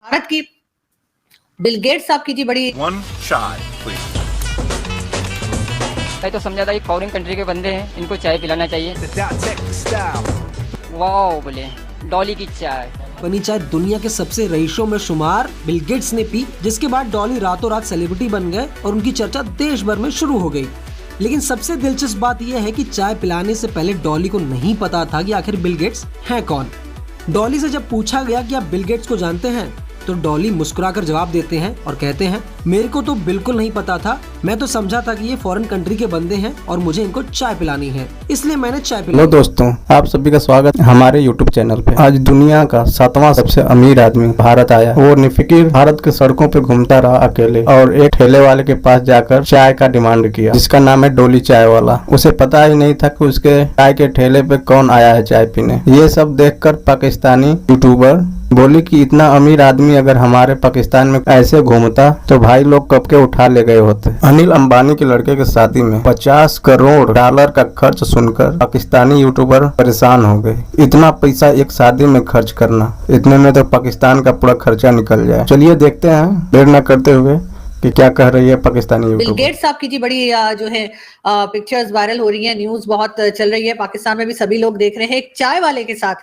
भारत की Bill Gates साहब की जी बड़ी One shot, please. मैं तो समझा था ये फॉरेन कंट्री के बंदे हैं, इनको चाय पिलाना चाहिए। Style. वाह बोले डॉली की चाय। बनी चाय दुनिया के सबसे रईसों में शुमार बिल गेट्स ने पी, जिसके बाद डॉली रातों रात सेलिब्रिटी बन गए और उनकी चर्चा देश भर में शुरू हो गई। लेकिन सबसे दिलचस्प बात यह है कि चाय पिलाने से पहले डॉली को नहीं पता था कि आखिर बिल गेट्स हैं कौन। डॉली से जब पूछा गया कि आप बिल गेट्स को जानते हैं, तो डॉली मुस्कुराकर जवाब देते हैं और कहते हैं, मेरे को तो बिल्कुल नहीं पता था, मैं तो समझा था कि ये फॉरेन कंट्री के बंदे हैं और मुझे इनको चाय पिलानी है, इसलिए मैंने चाय पिलाई। हेलो दोस्तों, आप सभी का स्वागत है हमारे YouTube चैनल पे। आज दुनिया का 7वां सबसे अमीर आदमी भारत आया। वो निफिकिर भारत के सड़कों पे घूमता रहा अकेले और एक ठेले वाले के पास जाकर चाय का डिमांड किया, जिसका नाम है डोली चाय वाला। उसे पता ही नहीं था कि उसके चाय के ठेले पे कौन आया है चाय पीने। ये सब देखकर पाकिस्तानी यूट्यूबर बोली कि इतना अमीर आदमी अगर हमारे पाकिस्तान में ऐसे घूमता तो भाई लोग कब के उठा ले गए होते। अनिल अंबानी के लड़के की शादी में 50 करोड़ डॉलर का खर्च सुनकर पाकिस्तानी यूट्यूबर परेशान हो गए। इतना पैसा एक शादी में खर्च करना, इतने में तो पाकिस्तान का पूरा खर्चा निकल जाए। चलिए देखते हैं देर न करते हुए कि क्या कह रही है पाकिस्तानी बिल यूट्यूबर। गेट्स साहब की जी बड़ी जो है पिक्चर्स वायरल हो रही है, न्यूज बहुत चल रही है, पाकिस्तान में भी सभी लोग देख रहे हैं। एक चाय वाले के साथ,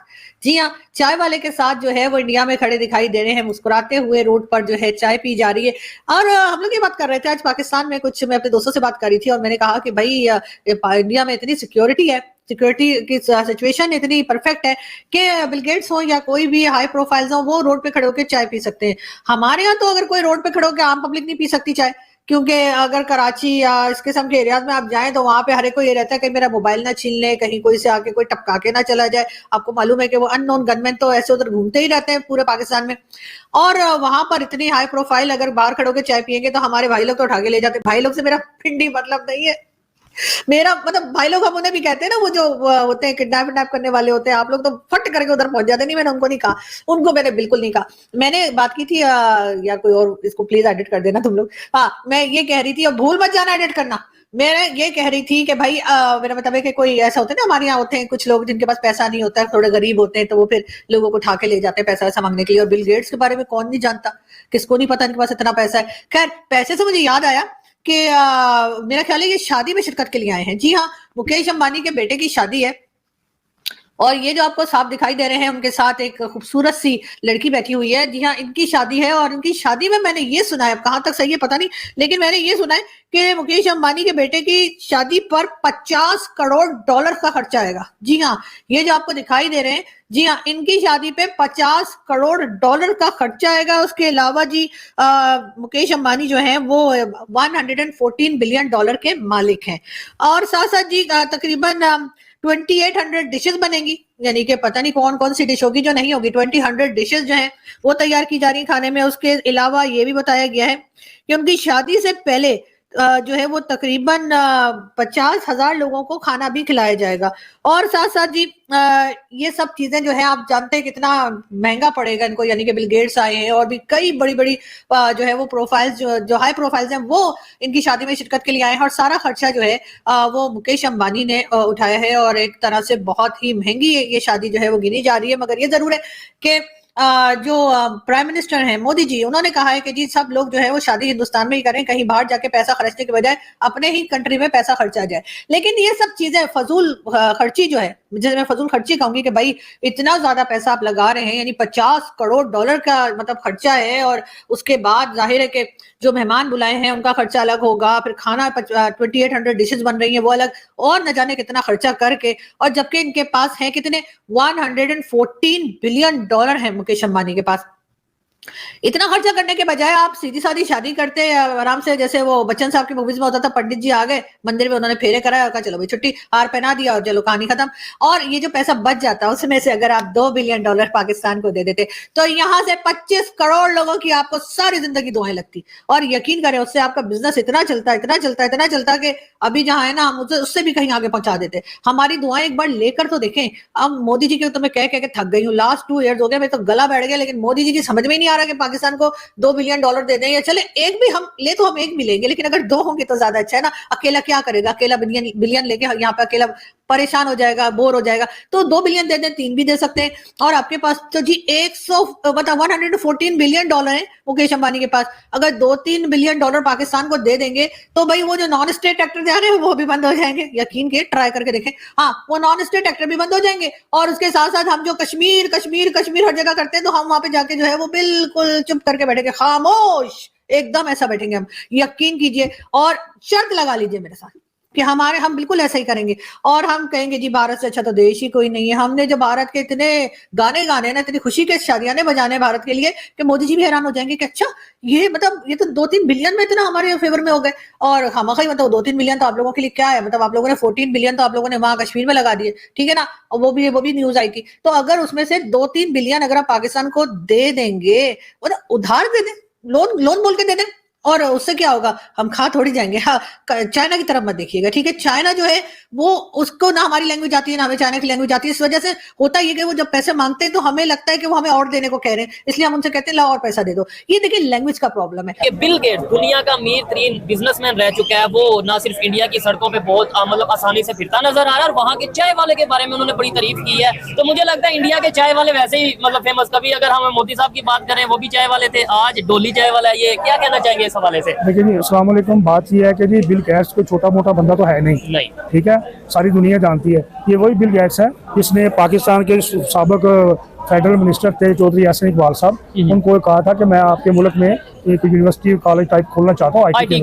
जी हाँ, चाय वाले के साथ जो है वो इंडिया में खड़े दिखाई दे रहे हैं, मुस्कुराते हुए रोड पर जो है चाय पी जा रही है। और हम लोग ये बात कर रहे थे आज पाकिस्तान में, कुछ मैं अपने दोस्तों से बात कर रही थी और मैंने कहा कि भाई इंडिया में इतनी सिक्योरिटी है, सिक्योरिटी की सिचुएशन इतनी परफेक्ट है कि बिल गेट्स हो या कोई भी हाई प्रोफाइल्स हो, वो रोड पे खड़े होकर चाय पी सकते हैं। हमारे यहाँ तो अगर कोई रोड पे खड़े होकर आम पब्लिक नहीं पी सकती चाय, क्योंकि अगर कराची या इस किस्म के एरियाज में आप जाएं तो वहां पे हर एक को ये रहता है कि मेरा मोबाइल ना छीन ले, कहीं कोई से आके कोई टपका के ना चला जाए। आपको मालूम है कि वो अननोन गनमैन तो ऐसे उधर घूमते ही रहते हैं पूरे पाकिस्तान में। और वहां पर इतनी हाई प्रोफाइल अगर बाहर खड़े होकर चाय पियेंगे तो हमारे भाई लोग तो उठा के ले जाते। भाई लोग से मेरा पिंडी मतलब नहीं है, मेरा मतलब भाई लोग हम उन्हें भी कहते हैं ना, वो जो होते हैं किडनैप करने वाले होते हैं, आप लोग तो फट करके उधर पहुंच जाते। नहीं, मैंने उनको नहीं कहा, उनको मैंने बिल्कुल नहीं कहा। मैंने बात की थी यार कोई और, इसको प्लीज एडिट कर देना तुम लोग। हाँ, मैं ये कह रही थी, और भूल मत जाना एडिट करना। मैं ये कह रही थी कि भाई मेरा मतलब है कि कोई ऐसा होता है ना, हमारे यहाँ होते हैं कुछ लोग जिनके पास पैसा नहीं होता है, थोड़े गरीब होते हैं, तो वो फिर लोगों को उठा के ले जाते हैं पैसा वैसा मांगने के लिए। और बिल गेट्स के बारे में कौन नहीं जानता, किसको नहीं पता इनके पास इतना पैसा है। खैर, पैसे से मुझे याद आया कि मेरा ख्याल है ये शादी में शिरकत के लिए आए हैं। जी हाँ, मुकेश अंबानी के बेटे की शादी है और ये जो आपको साफ दिखाई दे रहे हैं, उनके साथ एक खूबसूरत सी लड़की बैठी हुई है। जी हाँ, इनकी शादी है और इनकी शादी में मैंने ये सुना है, अब कहाँ तक सही है पता नहीं, लेकिन मैंने ये सुना है कि मुकेश अंबानी के बेटे की शादी पर 50 करोड़ डॉलर का खर्चा आएगा। जी हाँ, ये जो आपको दिखाई दे रहे हैं, जी हाँ, इनकी शादी पे 50 करोड़ डॉलर का खर्चा आएगा। उसके अलावा जी मुकेश अंबानी जो है वो 114 बिलियन डॉलर के मालिक हैं। और साथ साथ जी तकरीबन 2800 डिशेस बनेंगी, यानी कि पता नहीं कौन कौन सी डिश होगी जो नहीं होगी। 2000 डिशेस जो हैं वो तैयार की जा रही है खाने में। उसके अलावा ये भी बताया गया है कि उनकी शादी से पहले जो है वो तकरीबन 50,000 लोगों को खाना भी खिलाया जाएगा। और साथ साथ जी ये सब चीजें जो है आप जानते हैं कितना महंगा पड़ेगा इनको, यानी कि बिल गेट्स आए हैं और भी कई बड़ी बड़ी जो है वो प्रोफाइल्स जो हाई प्रोफाइल्स हैं वो इनकी शादी में शिरकत के लिए आए हैं। और सारा खर्चा जो है वो मुकेश अंबानी ने उठाया है और एक तरह से बहुत ही महंगी ये शादी जो है वो गिनी जा रही है। मगर ये जरूर है कि जो प्राइम मिनिस्टर हैं मोदी जी, उन्होंने कहा है कि जी सब लोग जो है वो शादी हिंदुस्तान में ही करें, कहीं बाहर जाके पैसा खर्चने के बजाय अपने ही कंट्री में पैसा खर्चा जाए। लेकिन ये सब चीजें फजूल खर्ची जो है, जिसे मैं फजूल खर्ची कहूंगी कि भाई इतना ज्यादा पैसा आप लगा रहे हैं, यानी 50 करोड़ डॉलर का मतलब खर्चा है। और उसके बाद जाहिर है कि जो मेहमान बुलाए हैं उनका खर्चा अलग होगा, फिर खाना 2800 डिशेस बन रही हैं वो अलग, और न जाने कितना खर्चा करके। और जबकि इनके पास है कितने 114 बिलियन डॉलर है मुकेश अंबानी के पास। इतना खर्चा करने के बजाय आप सीधी सादी शादी करते आराम से, जैसे वो बच्चन साहब की मूवीज में होता था, पंडित जी आ गए मंदिर में, उन्होंने फेरे कराया और कहा चलो भाई छुट्टी, हार पहना दिया और चलो कहानी खत्म। और ये जो पैसा बच जाता है उसमें से अगर आप 2 बिलियन डॉलर पाकिस्तान को दे देते तो यहाँ से 25 करोड़ लोगों की आपको सारी जिंदगी दुआएं लगती। और यकीन करें उससे आपका बिजनेस इतना चलता कि अभी जहाँ है ना हम उससे भी कहीं आगे पहुंचा देते। हमारी दुआएं एक बार लेकर तो देखें। अब मोदी जी के तो मैं कह के थक गई हूँ, लास्ट 2 ईयर्स हो गए, मेरे तो गला बैठ गया, लेकिन मोदी जी की समझ में नहीं आ रहा कि पाकिस्तान को 2 बिलियन डॉलर दे दें या चले एक भी हम ले तो हम एक भी लेंगे, लेकिन अगर 2 होंगे तो ज्यादा अच्छा है ना। अकेला क्या करेगा, अकेला बिलियन लेके यहाँ पे अकेला परेशान हो जाएगा, बोर हो जाएगा। तो 2 बिलियन दे दें, 3 भी दे सकते हैं। और आपके पास तो जी 114 बिलियन डॉलर है मुकेश अंबानी के पास। अगर 2-3 बिलियन डॉलर पाकिस्तान को दे देंगे तो भाई वो जो नॉन स्टेट एक्टर जा रहे हैं वो भी बंद हो जाएंगे। यकीन के ट्राई करके देखें, हाँ वो नॉन स्टेट एक्टर भी बंद हो जाएंगे। और उसके साथ साथ हम जो कश्मीर कश्मीर कश्मीर हर जगह करते हैं, तो हम वहां पे जाके जो है वो बिल्कुल चुप करके बैठेंगे, खामोश, एकदम ऐसा बैठेंगे हम, यकीन कीजिए। और शर्त लगा लीजिए मेरे साथ कि हम बिल्कुल ऐसा ही करेंगे। और हम कहेंगे जी भारत से अच्छा तो देश ही कोई नहीं है। हमने जो भारत के इतने गाने गाने ना, इतनी खुशी के शादियाने बजाने भारत के लिए कि मोदी जी भी हैरान हो जाएंगे कि अच्छा ये मतलब ये तो 2-3 बिलियन में इतना हमारे फेवर में हो गए। और खामखा मतलब 2-3 बिलियन तो आप लोगों के लिए क्या है, मतलब आप लोगों ने 14 बिलियन तो आप लोगों ने वहां कश्मीर में लगा दिए, ठीक है ना। और वो भी न्यूज आई थी। तो अगर उसमें से 2-3 बिलियन अगर आप पाकिस्तान को दे देंगे, मतलब उधार दे दें, लोन बोल के दे दें, और उससे क्या होगा, हम खा थोड़ी जाएंगे। हाँ, चाइना की तरफ मत देखिएगा, ठीक है। चाइना जो है वो उसको ना हमारी लैंग्वेज आती है ना हमें चाइना की लैंग्वेज आती है। इस वजह से होता ये कि वो जब पैसे मांगते हैं तो हमें लगता है कि वो हमें और देने को कह रहे हैं, इसलिए हम उनसे कहते हैं ला और पैसा दे दो। ये देखिए लैंग्वेज का प्रॉब्लम है। बिल गेट्स दुनिया का अमीर तरीन बिजनेसमैन रह चुका है। वो ना सिर्फ इंडिया की सड़कों पे बहुत मतलब आसानी से फिरता नजर आ रहा है, और वहाँ के चाय वाले के बारे में उन्होंने बड़ी तारीफ की है। तो मुझे लगता है इंडिया के चाय वाले वैसे ही मतलब फेमस। कभी अगर हम मोदी साहब की बात करें वो भी चाय वाले थे, आज डोली चाय वाला है। ये क्या कहना चाहेंगे इस हवाले से? देखिए अस्सलाम वालेकुम। बात यह है कि जी बिल गेट्स कोई छोटा मोटा बंदा तो है नहीं, ठीक है, सारी दुनिया जानती है। ये वही बिल गेट्स है जिसने पाकिस्तान के साबिक फेडरल मिनिस्टर थे चौधरी एहसन इकबाल साहब, उनको कहा था कि मैं आपके मुल्क में एक यूनिवर्सिटी कॉलेज टाइप खोलना चाहता हूँ आईटी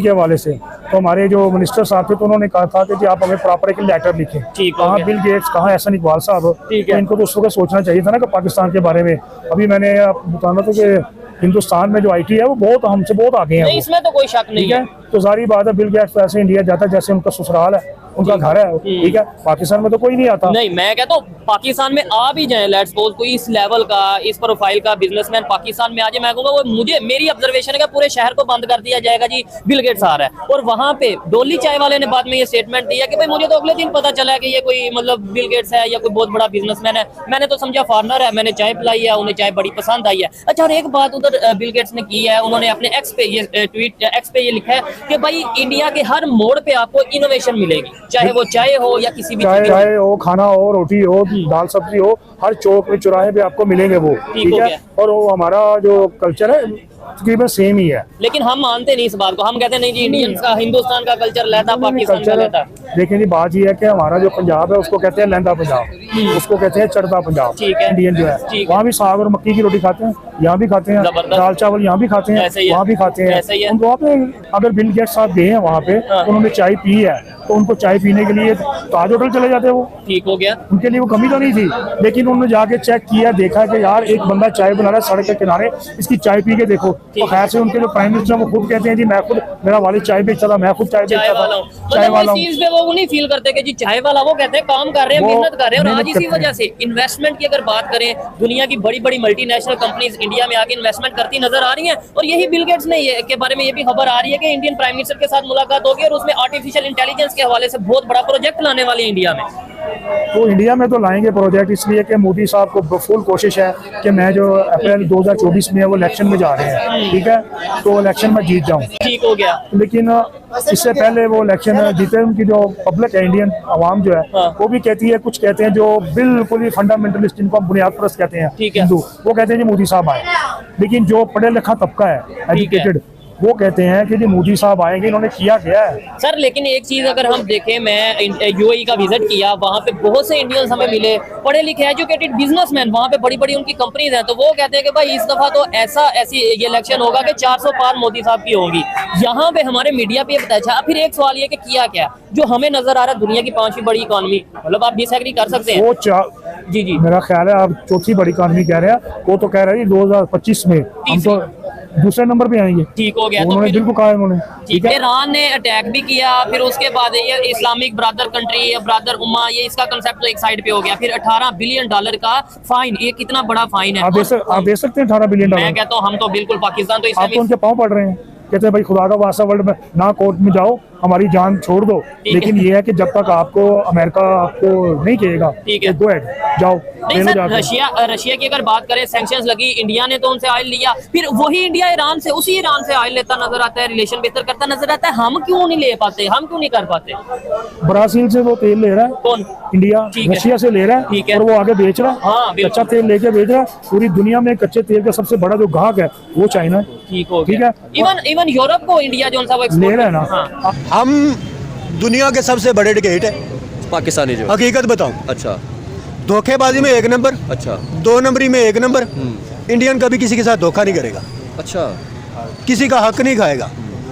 के हवाले से। तो हमारे जो मिनिस्टर साहब थे तो उन्होंने कहा था कि जी आप हमें प्रॉपर एक लेटर लिखें। कहाँ बिल गेट्स, कहाँ एहसन इकबाल साहब, तो इनको तो उस वक्त सोचना चाहिए था ना कि पाकिस्तान के बारे में। अभी मैंने बताना था कि हिंदुस्तान में जो आईटी है वो बहुत हमसे बहुत आगे है, इसमें तो कोई शक नहीं है। तो सारी बात है, बिल गेट्स ऐसे इंडिया जाता है जैसे उनका ससुराल है, उनका घर है, ठीक है। पाकिस्तान में तो कोई नहीं आता। नहीं, मैं कहता हूँ पाकिस्तान में आ भी जाए, लेट्स सपोज कोई इस लेवल का, इस प्रोफाइल का बिजनेसमैन पाकिस्तान में आ जाए, मैं कहूँगा वो मेरी ऑब्जर्वेशन है कि पूरे शहर को बंद कर दिया जाएगा जी, बिल गेट्स आ रहा है। और वहाँ पे डोली चाय वाले ने बाद में ये स्टेटमेंट दिया कि भाई मुझे तो अगले दिन पता चला कि ये कोई मतलब बिल गेट्स है या कोई बहुत बड़ा बिजनेसमैन है। मैंने तो समझा फॉरनर है, मैंने चाय पिलाई है, उन्हें चाय बड़ी पसंद आई है। अच्छा, और एक बात उधर बिल गेट्स ने की है, उन्होंने अपने एक्स पे ये लिखा है कि भाई इंडिया के हर मोड़ पे आपको इनोवेशन मिलेगी, चाहे वो चाय हो या किसी भी चाय हो, खाना हो, रोटी हो, दाल सब्जी हो, हर चौक में चौराहे पे आपको मिलेंगे वो, ठीक है। और वो हमारा जो कल्चर है तकरीबन सेम ही है। लेकिन हम मानते नहीं इस बात को, हम कहते नहीं जी इंडियंस का, हिंदुस्तान का कल्चर लहदा, पाकिस्तान का लहदा। देखिए जी बात ये है कि हमारा जो पंजाब है उसको कहते हैं लहदा पंजाब, उसको कहते हैं चढ़ता पंजाब, ठीक है। इंडियन जो है वहाँ भी साग और मक्की की रोटी खाते हैं, यहाँ भी खाते हैं, दाल चावल यहाँ भी खाते हैं, वहाँ भी खाते हैं। वहाँ पे अगर बिल गेट्स साहब गए हैं वहाँ पे, उन्होंने चाय पी है, तो उनको चाय पीने के लिए ताज होटल चले जाते हैं, वो ठीक हो गया, उनके लिए वो कमी तो नहीं थी। लेकिन उन्होंने जाके चेक किया, देखा कि यार एक बंदा चाय बना रहा है सड़क के किनारे, इसकी चाय पी के देखो। तो खैर से उनके जो प्राइम मिनिस्टर वो खुद कहते हैं जी मैं खुद, मेरा वालिद चाय बेचता था, मैं खुद चाय बेचता था, चाय वाला हूं। वो नहीं फील करते कि जी चाय वाला, वो कहते हैं काम कर रहे हैं, मेहनत कर रहे हैं। और आज इसी वजह से इन्वेस्टमेंट की अगर बात करें, दुनिया की बड़ी बड़ी मल्टीनेशनल कंपनीज इंडिया में आके इन्वेस्टमेंट करती नजर आ रही हैं। और यही बिल गेट्स ने के बारे में ये भी खबर आ रही है कि इंडियन प्राइम मिनिस्टर के साथ मुलाकात होगी और उसमें आर्टिफिशियल इंटेलिजेंस के हवाले से बहुत बड़ा प्रोजेक्ट लाने वाले इंडिया में। तो इंडिया में तो लाएंगे प्रोजेक्ट, इसलिए कि मोदी साहब को फुल कोशिश है कि मैं जो अप्रैल 2024 में वो इलेक्शन में जा रहे हैं, ठीक है, तो इलेक्शन में जीत जाऊं, ठीक हो गया। लेकिन इससे पहले वो इलेक्शन जीते, उनकी जो पब्लिक है, इंडियन आवाम जो है, वो भी कहती है, कुछ कहते हैं जो बिल्कुल ही फंडामेंटलिस्ट, जिनको हम बुनियाद परस्त कहते हैं हिंदू, वो कहते हैं जी मोदी साहब आए। लेकिन जो पढ़े लिखा तबका है, एजुकेटेड, वो कहते हैं कि जी मोदी साहब आएंगे, इन्होंने किया गया है सर। लेकिन एक चीज अगर हम देखें, मैं यूएई का विजिट किया, वहाँ पे बहुत से इंडियंस हमें मिले, पढ़े लिखे एजुकेटेड बिजनेसमैन, वहाँ पे बड़ी बड़ी उनकी कंपनीज हैं। तो वो कहते हैं कि भाई इस दफा तो ऐसी ये इलेक्शन होगा कि 400 पार मोदी साहब की होगी। यहाँ पे हमारे मीडिया पे बताया। फिर एक सवाल ये कि किया क्या, जो हमें नजर आ रहा है दुनिया की 5वीं बड़ी इकॉनमी, मतलब आप डिसएग्री कर सकते हैं वो जी मेरा ख्याल है आप चौथी बड़ी इकॉनमी कह रहे हैं, वो तो कह रहे हैं 2025 में हम तो दूसरे नंबर पे आएंगे, ठीक हो गया। उन्होंने दिल को कहा उन्होंने, ठीक है। ईरान ने अटैक भी किया, फिर उसके बाद ये इस्लामिक ब्रदर कंट्री, ब्रदर उम्मा, ये इसका कंसेप्ट तो एक साइड पे हो गया। फिर $18 बिलियन का फाइन, ये कितना बड़ा फाइन है। आप दे सकते हैं $18 बिलियन? मैं कहता हूँ हम तो बिल्कुल पाकिस्तान तो आप तो उनके पाँव पड़ रहे हैं, कहते हैं भाई खुदा का वास्ता वर्ल्ड में ना कोर्ट में जाओ, हमारी जान छोड़ दो, लेकिन ये है कि जब तक आपको अमेरिका आपको नहीं कहेगा ठीक है। गो अहेड जाओ नहीं ले लो सर, जाके। रशिया की अगर बात करें, सैंक्शंस लगी, इंडिया ने तो उनसे ऑयल लिया, फिर वही इंडिया ईरान से, उसी ईरान से ऑयल लेता नजर आता है, रिलेशन बेहतर करता नजर आता है। हम क्यों नहीं ले पाते, हम क्यों नहीं कर पाते? ब्राजील से वो तेल ले रहा है, कौन? इंडिया ठीक है। रशिया से ले रहा ठीक है है। और वो आगे बेच रहा है। हाँ, बिल्कुल। कच्चा तेल लेके बेच रहा है। पूरी दुनिया में कच्चे तेल का सबसे बड़ा जो ग्राहक है वो चाइना है। ठीक हो ठीक गया। है। इवन यूरोप को इंडिया जो सा वो ले एक्सपोर्ट रहा है ना। हाँ। हम दुनिया के सबसे बड़े डिकेट है पाकिस्तानी जो। हकीकत बताऊं, अच्छा धोखेबाजी में 1 नंबर, अच्छा 2 नंबरी में 1 नंबर। इंडियन कभी किसी के साथ धोखा नहीं करेगा, अच्छा। किसी का हक नहीं खाएगा।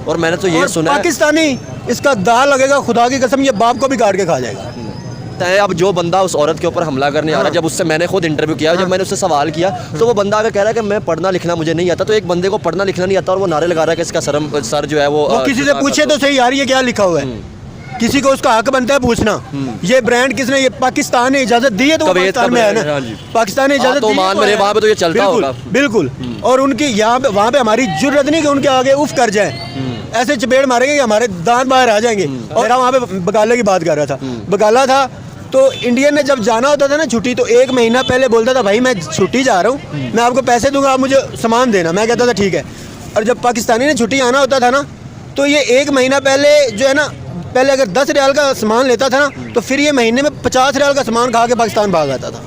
और मैंने तो ये और सुना है पाकिस्तानी इसका दाल लगेगा, खुदा की कसम ये बाप को भी काट के खा जाएगा। तय अब जो बंदा उस औरत के ऊपर हमला करने आ रहा है, जब उससे मैंने खुद इंटरव्यू किया, जब मैंने उससे सवाल किया तो वो बंदा आकर कह रहा है कि मैं पढ़ना लिखना मुझे नहीं आता। तो एक बंदे को पढ़ना लिखना नहीं आता और वो नारे लगा रहा है कि इसका सर जो है वो किसी से पूछे तो सही यार ये क्या लिखा हुआ है, किसी को उसका हक बनता है पूछना। ये ब्रांड किसने, ये पाकिस्तान ने इजाजत दी है तो वो कवेत पाकिस्तान में है ना। हाँ जी। पाकिस्तान ने इजाजत तो दी है मान मेरे है। वहाँ पे तो ये चलता बिल्कुल, होगा। बिल्कुल। और उनकी यहाँ पे वहाँ पे हमारी जुर्रत नहीं कि उनके आगे उफ कर जाए, ऐसे चपेड़ मारेंगे कि हमारे दांत बाहर आ जाएंगे। और मेरा वहाँ पे बगाले की बात कर रहा था, बगाला था तो इंडियन ने जब जाना होता था ना छुट्टी, तो 1 महीना पहले बोलता था भाई मैं छुट्टी जा रहा हूँ, मैं आपको पैसे दूंगा, आप मुझे सामान देना। मैं कहता था ठीक है। और जब पाकिस्तानी ने छुट्टी आना होता था ना, तो ये 1 महीना पहले जो है ना, पहले अगर 10 रियाल का सामान लेता था ना, तो फिर ये महीने में 50 रियाल का सामान खा के पाकिस्तान भाग आता था।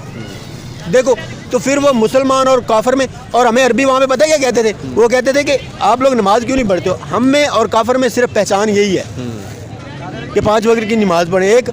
देखो, तो फिर वो मुसलमान और काफर में, और हमें अरबी वहाँ पे पता है क्या कहते थे? वो कहते थे कि आप लोग नमाज क्यों नहीं पढ़ते हो? हम में और काफर में सिर्फ पहचान यही है कि 5 वक्त की नमाज पढ़े। एक